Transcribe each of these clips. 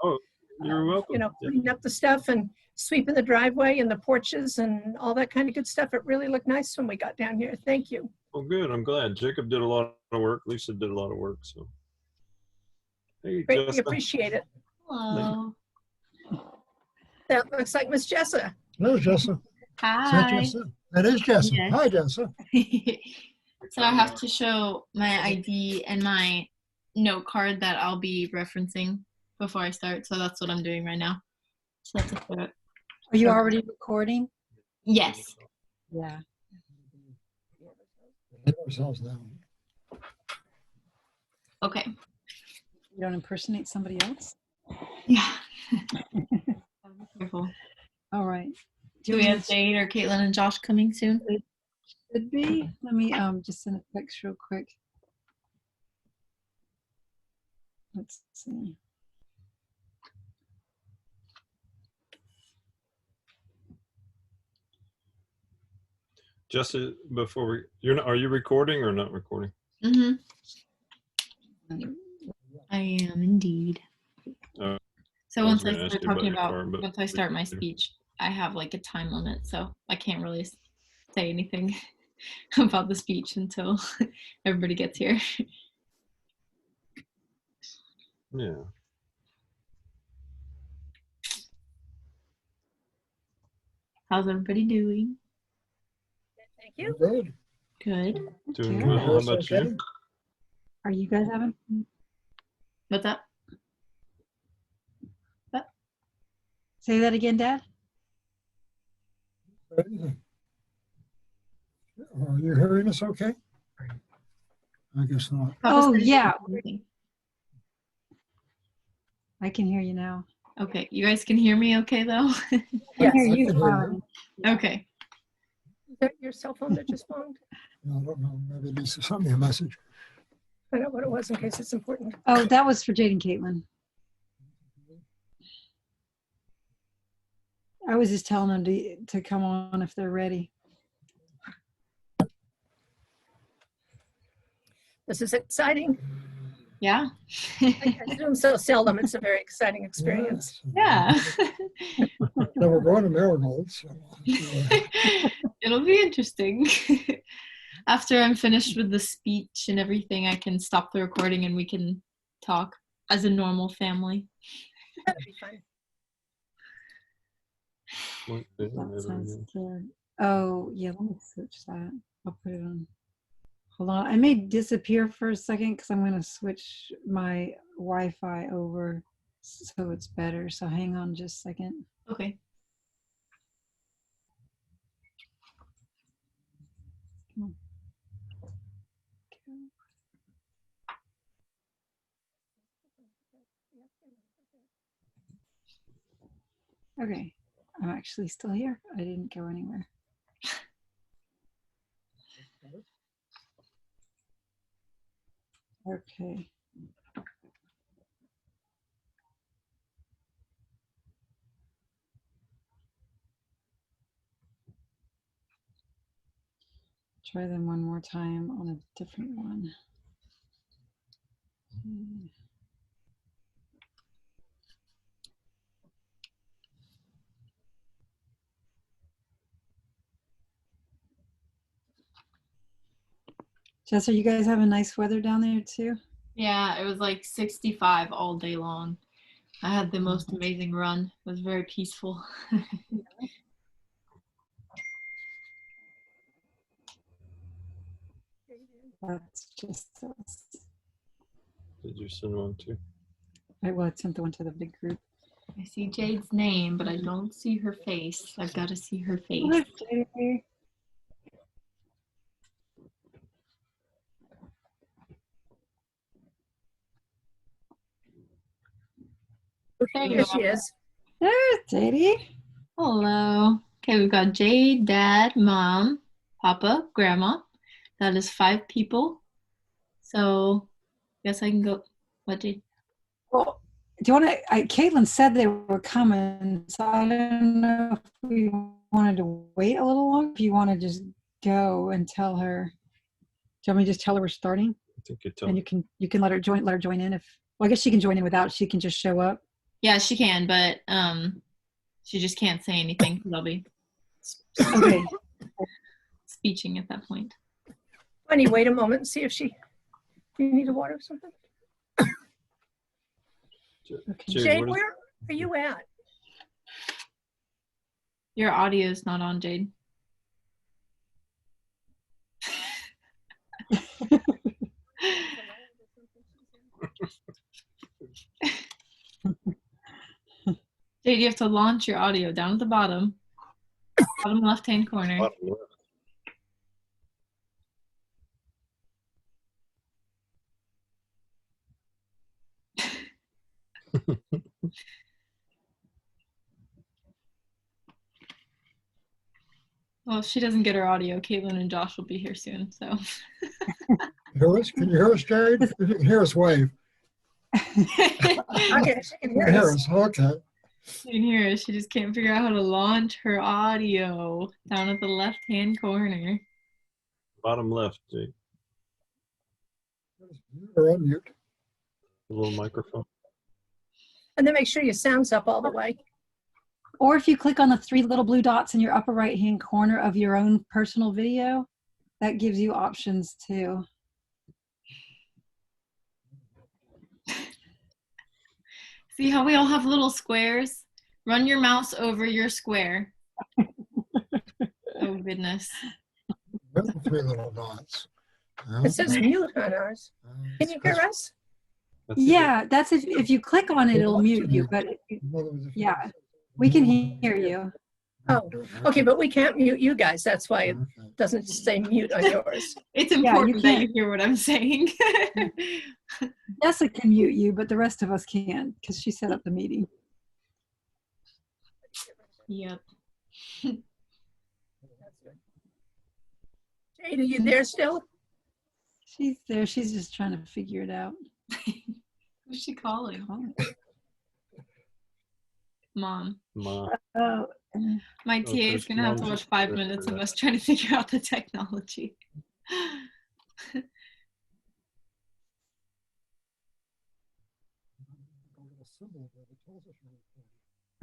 Oh, you're welcome. Yeah. cleaning up the stuff and sweeping the driveway and the porches and all that kind of good stuff. It really looked nice when we got down here. Thank you. Well, good. I'm glad. Jacob did a lot of work. Lisa did a lot of work. So, hey, Greatly Jessica. appreciate it. Hello. That looks like Miss Jessa. Hello, Jessa. Hi. That is Jessa. Yes. Hi, Jessa. So I have to show my ID and my note card that I'll be referencing before I start. So that's what I'm doing right now. So that's it. Are you already recording? Yes. Yeah. Hit ourselves now. Okay. You don't impersonate somebody else? Yeah. Be careful. All right. Do we have Jade or Caitlin and Josh coming soon? Should be. Let me just send a text real quick. Let's see. Jessica, before are you recording or not recording? Mm-hmm. I am indeed. So I was once I gonna ask start you about talking your about, car, but once I start my speech, I have like a time limit, so I can't really say anything about the speech until everybody gets here. Yeah. How's everybody doing? Thank you. Good. Good. Doing Good. well. How about Okay. you? Are you guys having? What's up? Say that again, Dad. Are you hearing us okay? I guess not. Oh, said yeah. anything. I can hear you now. Okay, you guys can hear me okay though? I Yes. hear I you can hear fine. Okay. Is that your cell phone that just phoned? No, I don't know. Maybe Lisa sent me a message. I know what it was in case it's important. Oh, that was for Jade and Caitlin. I was just telling them to come on if they're ready. This is exciting. Yeah. I Zoom so seldom. It's a very exciting experience. Yes. Yeah. So we're going to Marigold. So, It'll be interesting. After I'm finished with the speech and everything, I can stop the recording and we can talk as a normal family. That'd be fun. That sounds good. Oh, yeah, let me switch that. I'll put it on. Hold on. I may disappear for a second because I'm going to switch my Wi-Fi over so it's better. So hang on just a second. Okay. Come on. Okay. I'm actually still here. I didn't go anywhere. Okay. Try them one more time on a different one. Jess, are you guys having nice weather down there too? Yeah, it was like 65 all day long. I had the most amazing run. It was very peaceful. That's just us. Did you send one too? Well, I sent the one to the big group. I see Jade's name, but I don't see her face. I've got to see her face. There you Here she are. is. There's Sadie. Hello. Okay, we've got Jade, Dad, Mom, Papa, Grandma. That is 5 people. So, guess I can go. What, Jade? Well, do you want to? Caitlin said they were coming, so I don't know if we wanted to wait a little longer. If you want to just go and tell her. Do you want me to just tell her we're starting? I think you tell. And you can let her join in if. Well, I guess she can join in without. She can just show up. Yeah, she can, but she just can't say anything because I'll be Okay. speeching at that point. Funny, wait a moment and see if she. Do you need a water or something? Okay. Jade, Jade, what is- where are you at? Your audio is not on, Jade. Jade, you have to launch your audio down at the bottom left-hand corner. Bottom left. Well, if she doesn't get her audio, Caitlin and Josh will be here soon. So. Hear us? Can you hear us, Jade? If you can hear us, wave. Okay, she can You hear can hear us. us. Okay. You can hear her. She just can't figure out how to launch her audio down at the left-hand corner. Bottom left, Jade. Or unmute. A little microphone. And then make sure your sound's up all the way. Or if you click on the 3 little blue dots in your upper right-hand corner of your own personal video, that gives you options too. See how we all have little squares? Run your mouse over your square. Oh, goodness. With the 3 little dots. It says mute on ours. Can you hear us? That's it. Yeah, that's if you click on it, it'll mute you. But yeah, we can hear you. Oh, okay, but we can't mute you guys. That's why it doesn't say mute on yours. It's you important that you can't. hear what I'm saying. Jessica can mute you, but the rest of us can't because she set up the meeting. Yep. Jade, are you there still? She's there. She's just trying to figure it out. Who's she calling? Mom. Ma. Oh, My TA is there's going to have to mom's watch just 5 there minutes for of that. us trying to figure out the technology.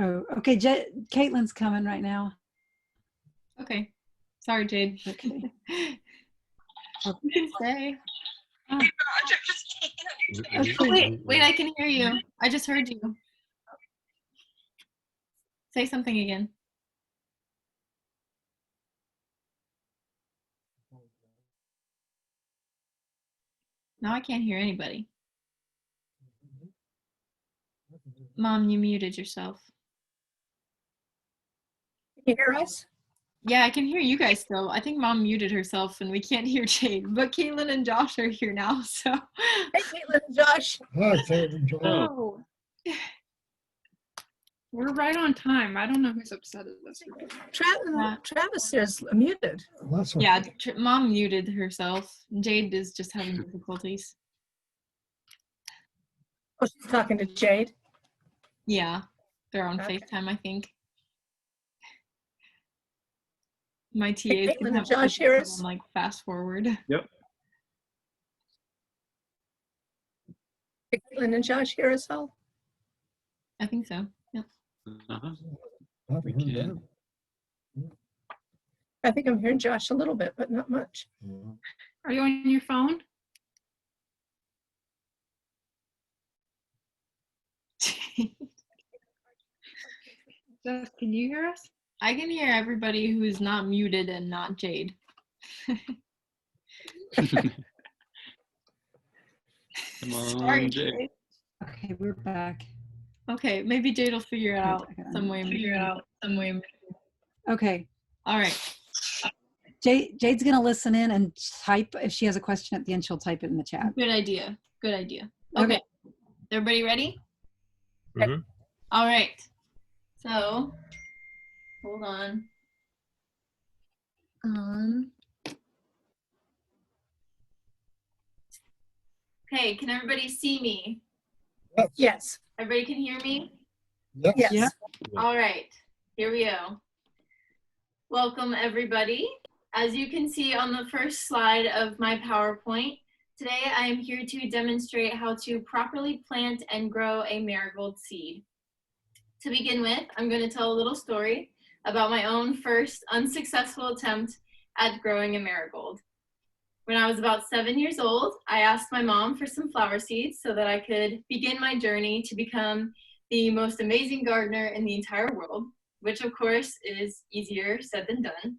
oh, okay. Caitlin's coming right now. Okay. Sorry, Jade. Okay. You can say. Okay. Oh, wait, I can hear you. I just heard you. Say something again. Now I can't hear anybody. Mom, you muted yourself. Can you hear us? Yeah, I can hear you guys still. I think Mom muted herself and we can't hear Jade, but Caitlin and Josh are here now, so. Hey, Caitlin and Josh. Hi, Caitlin, John. Oh. We're right on time. I don't know who's upset at this. Travis is muted. That's okay. Yeah, Mom muted herself. Jade is just having difficulties. Oh, she's talking to Jade. Yeah, they're on Okay. FaceTime, I think. My TA's Caitlin gonna and have to Josh put hear it us? on, like fast forward. Caitlin and Josh hear us all? I think so. Yep. We can. I think I'm hearing Josh a little bit, but not much. Are you on your phone? Jeff, can you hear us? I can hear everybody who's not muted and not Jade. Come on, Sorry, Jade. Jade. Okay, we're back. Okay, maybe Jade will figure it out Okay. some way. Okay. All right. Jade's gonna listen in and type. If she has a question at the end, she'll type it in the chat. Good idea. Good idea. Okay. Okay. Everybody ready? Mhm. All right. So, hold on. Okay, can everybody see me? Yes, Everybody can hear me? Yes. yes. Yeah. All right, here we go. Welcome, everybody. As you can see on the first slide of my PowerPoint, today I am here to demonstrate how to properly plant and grow a marigold seed. To begin with, I'm going to tell a little story about my own first unsuccessful attempt at growing a marigold. When I was about 7 years old, I asked my mom for some flower seeds so that I could begin my journey to become the most amazing gardener in the entire world, which of course is easier said than done.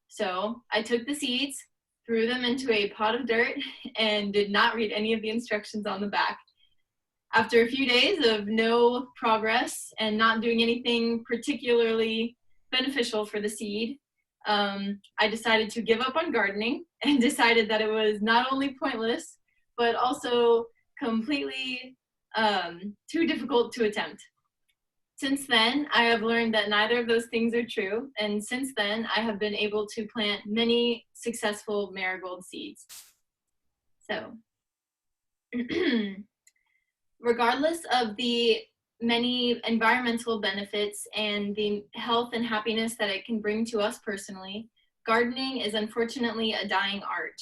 So I took the seeds, threw them into a pot of dirt, and did not read any of the instructions on the back. After a few days of no progress and not doing anything particularly beneficial for the seed, I decided to give up on gardening and decided that it was not only pointless, but also completely too difficult to attempt. Since then, I have learned that neither of those things are true, and since then, I have been able to plant many successful marigold seeds. So, regardless of the many environmental benefits and the health and happiness that it can bring to us personally, gardening is unfortunately a dying art.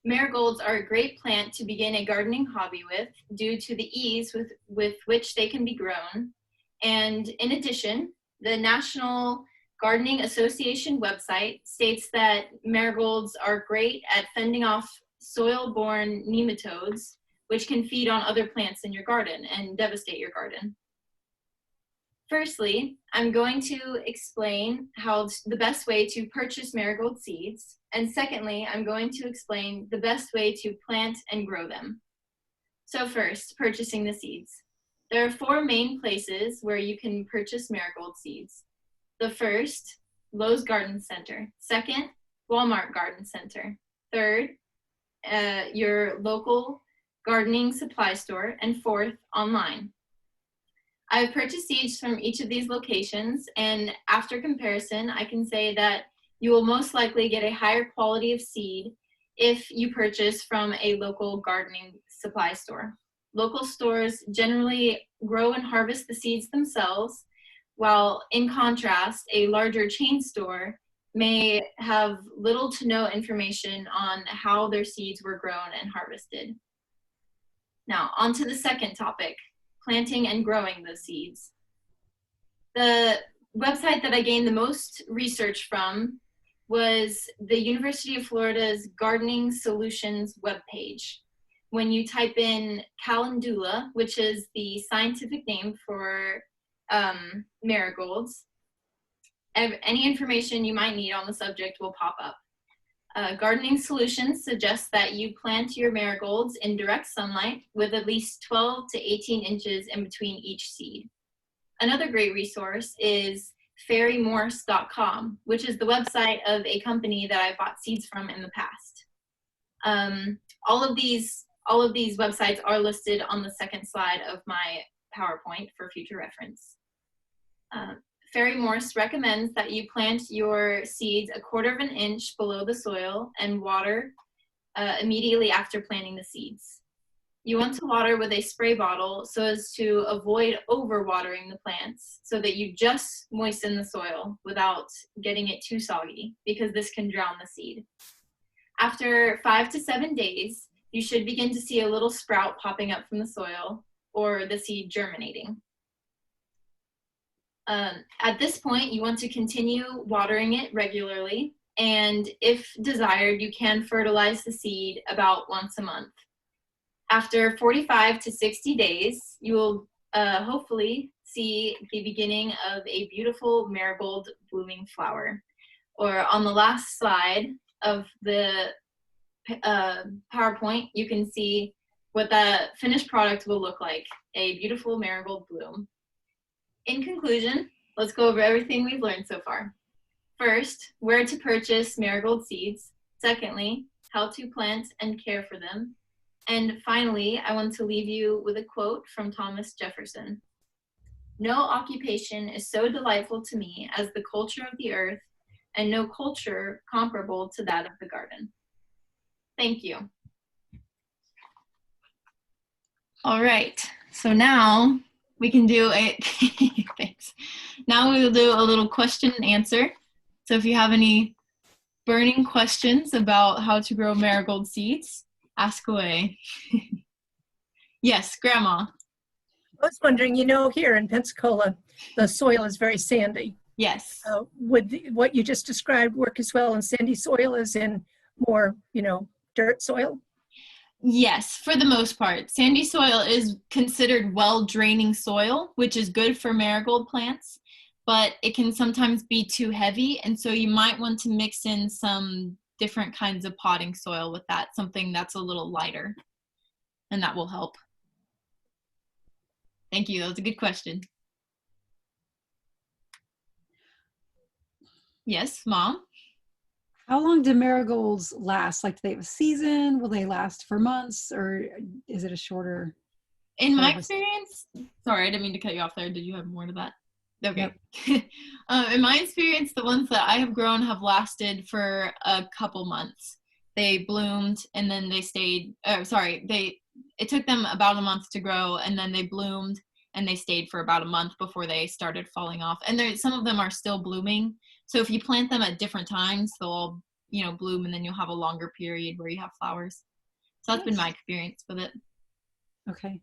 Marigolds are a great plant to begin a gardening hobby with due to the ease with which they can be grown. And in addition, the National Gardening Association website states that marigolds are great at fending off soil-borne nematodes, which can feed on other plants in your garden and devastate your garden. Firstly, I'm going to explain how the best way to purchase marigold seeds. And secondly, I'm going to explain the best way to plant and grow them. So first, purchasing the seeds. There are 4 main places where you can purchase marigold seeds. The first, Lowe's Garden Center. Second, Walmart Garden Center. Third, your local gardening supply store. And fourth, online. I've purchased seeds from each of these locations, and after comparison, I can say that you will most likely get a higher quality of seed if you purchase from a local gardening supply store. Local stores generally grow and harvest the seeds themselves, while in contrast, a larger chain store may have little to no information on how their seeds were grown and harvested. Now, on to the second topic, planting and growing those seeds. The website that I gained the most research from was the University of Florida's Gardening Solutions webpage. When you type in calendula, which is the scientific name for marigolds, any information you might need on the subject will pop up. Gardening Solutions suggests that you plant your marigolds in direct sunlight with at least 12 to 18 inches in between each seed. Another great resource is fairymorse.com, which is the website of a company that I bought seeds from in the past. All of these websites are listed on the second slide of my PowerPoint for future reference. Fairy Morse recommends that you plant your seeds 1/4 of an inch below the soil and water immediately after planting the seeds. You want to water with a spray bottle so as to avoid overwatering the plants so that you just moisten the soil without getting it too soggy, because this can drown the seed. After 5 to 7 days, you should begin to see a little sprout popping up from the soil or the seed germinating. At this point, you want to continue watering it regularly, and if desired, you can fertilize the seed about once a month. After 45 to 60 days, you will hopefully see the beginning of a beautiful marigold blooming flower. Or on the last slide of the PowerPoint, you can see what the finished product will look like, a beautiful marigold bloom. In conclusion, let's go over everything we've learned so far. First, where to purchase marigold seeds. Secondly, how to plant and care for them. And finally, I want to leave you with a quote from Thomas Jefferson. "No occupation is so delightful to me as the culture of the earth, and no culture comparable to that of the garden." Thank you. All right, so now we can do a, thanks. Now we will do a little question and answer. So if you have any burning questions about how to grow marigold seeds, ask away. Yes, Grandma. I was wondering, here in Pensacola, the soil is very sandy. Yes. What you just described work as well in sandy soil as in more, dirt soil? Yes, for the most part. Sandy soil is considered well draining soil, which is good for marigold plants, but it can sometimes be too heavy. And so you might want to mix in some different kinds of potting soil with that, something that's a little lighter, and that will help. Thank you. That was a good question. Yes, Mom? How long do marigolds last? Like, do they have a season? Will they last for months, or is it a shorter? In my harvest? experience, sorry, I didn't mean to cut you off there. Did you have more to that? Okay. Nope. In my experience, the ones that I have grown have lasted for a couple months. They bloomed and then they stayed, it took them about a month to grow, and then they bloomed and they stayed for about a month before they started falling off. And some of them are still blooming. So if you plant them at different times, they'll all, bloom, and then you'll have a longer period where you have flowers. So that's been my experience with it. Okay.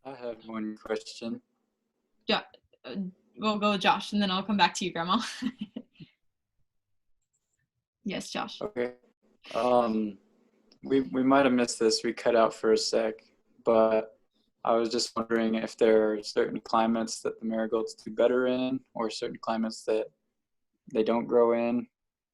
I have one question. We'll go with Josh, and then I'll come back to you, Grandma. Yes, Josh. Okay. We might have missed this. We cut out for a sec, but I was just wondering if there are certain climates that the marigolds do better in, or certain climates that they don't grow in.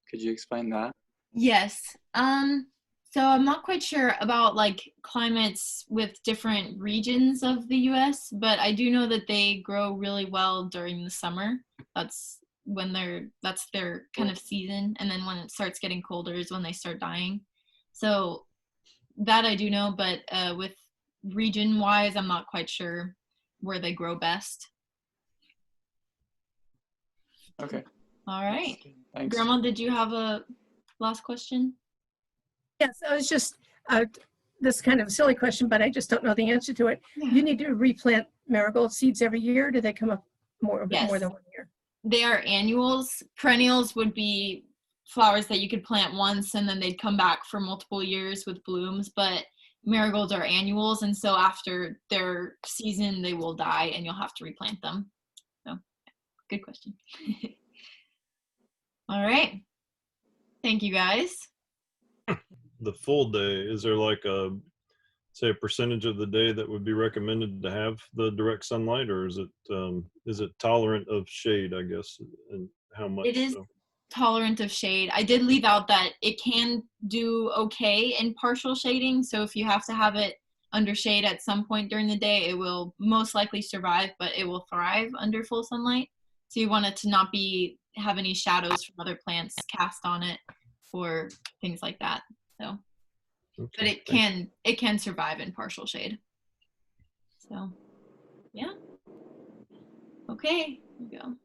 Could you explain that? Yes. So I'm not quite sure about climates with different regions of the US, but I do know that they grow really well during the summer. That's their kind of season. And then when it starts getting colder is when they start dying. So that I do know, but with region wise, I'm not quite sure where they grow best. Okay. All right. Thanks. Grandma, did you have a last question? Yes, I was just, this kind of a silly question, but I just don't know the answer to it. Yeah. You need to replant marigold seeds every year, or do they come up more than 1 year? They are annuals. Perennials would be flowers that you could plant once and then they'd come back for multiple years with blooms, but marigolds are annuals, and so after their season they will die and you'll have to replant them. So good question. All right, thank you guys. The full day, is there a percentage of the day that would be recommended to have the direct sunlight, or is it tolerant of shade, I guess, and how much? It is tolerant of shade. I did leave out that it can do okay in partial shading, so if you have to have it under shade at some point during the day, it will most likely survive, but it will thrive under full sunlight. So you want it to not have any shadows from other plants cast on it or things like that. So, but it can survive in partial shade. So, yeah. Okay, here we go.